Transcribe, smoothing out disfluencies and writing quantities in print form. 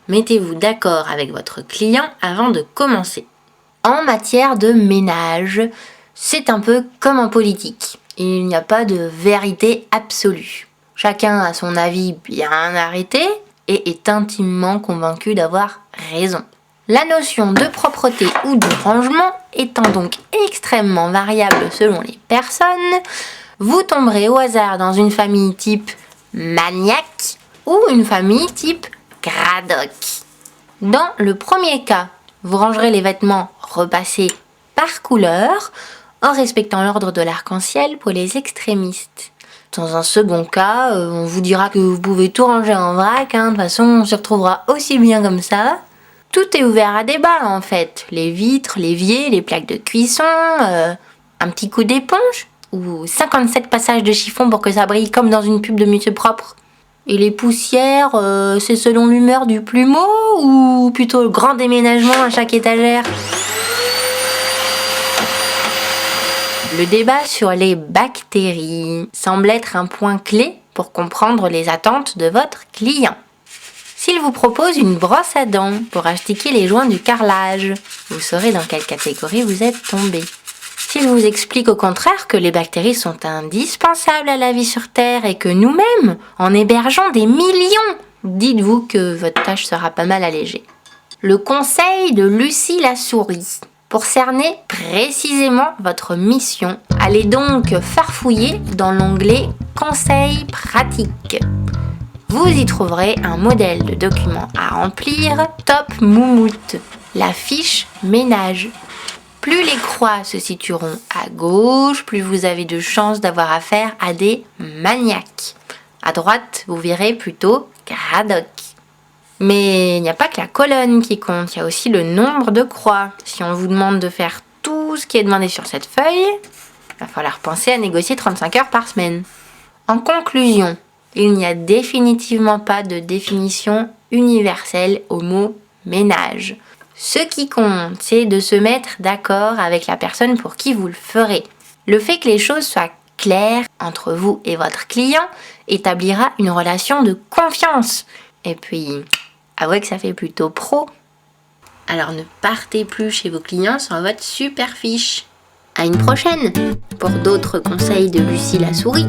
Mettez-vous d'accord avec votre client avant de commencer. En matière de ménage, c'est un peu comme en politique. Il n'y a pas de vérité absolue. Chacun a son avis bien arrêté et est intimement convaincu d'avoir raison. La notion de propreté ou de rangement étant donc extrêmement variable selon les personnes, vous tomberez au hasard dans une famille type maniaque ou une famille type Gradoc. Dans le premier cas, vous rangerez les vêtements repassés par couleur en respectant l'ordre de l'arc-en-ciel pour les extrémistes. Dans un second cas, on vous dira que vous pouvez tout ranger en vrac, de toute façon on s'y retrouvera aussi bien comme ça. Tout est ouvert à débat en fait, les vitres, l'évier, les plaques de cuisson, un petit coup d'éponge ou 57 passages de chiffon pour que ça brille comme dans une pub de Monsieur Propre. Et les poussières, c'est selon l'humeur du plumeau ou plutôt le grand déménagement à chaque étagère? Le débat sur les bactéries semble être un point clé pour comprendre les attentes de votre client. S'il vous propose une brosse à dents pour astiquer les joints du carrelage, vous saurez dans quelle catégorie vous êtes tombé. S'il vous explique au contraire que les bactéries sont indispensables à la vie sur Terre et que nous-mêmes en hébergeons des millions, dites-vous que votre tâche sera pas mal allégée. Le conseil de Lucie la souris. Pour cerner précisément votre mission, allez donc farfouiller dans l'onglet Conseils pratiques. Vous y trouverez un modèle de document à remplir top moumoute, la fiche ménage. Plus les croix se situeront à gauche, plus vous avez de chances d'avoir affaire à des maniaques. À droite, vous verrez plutôt Gradoc. Mais il n'y a pas que la colonne qui compte, il y a aussi le nombre de croix. Si on vous demande de faire tout ce qui est demandé sur cette feuille, il va falloir penser à négocier 35 heures par semaine. En conclusion, il n'y a définitivement pas de définition universelle au mot ménage. Ce qui compte, c'est de se mettre d'accord avec la personne pour qui vous le ferez. Le fait que les choses soient claires entre vous et votre client établira une relation de confiance. Et puis, avouez que ça fait plutôt pro. Alors ne partez plus chez vos clients sans votre super fiche. À une prochaine pour d'autres conseils de Lucie la souris.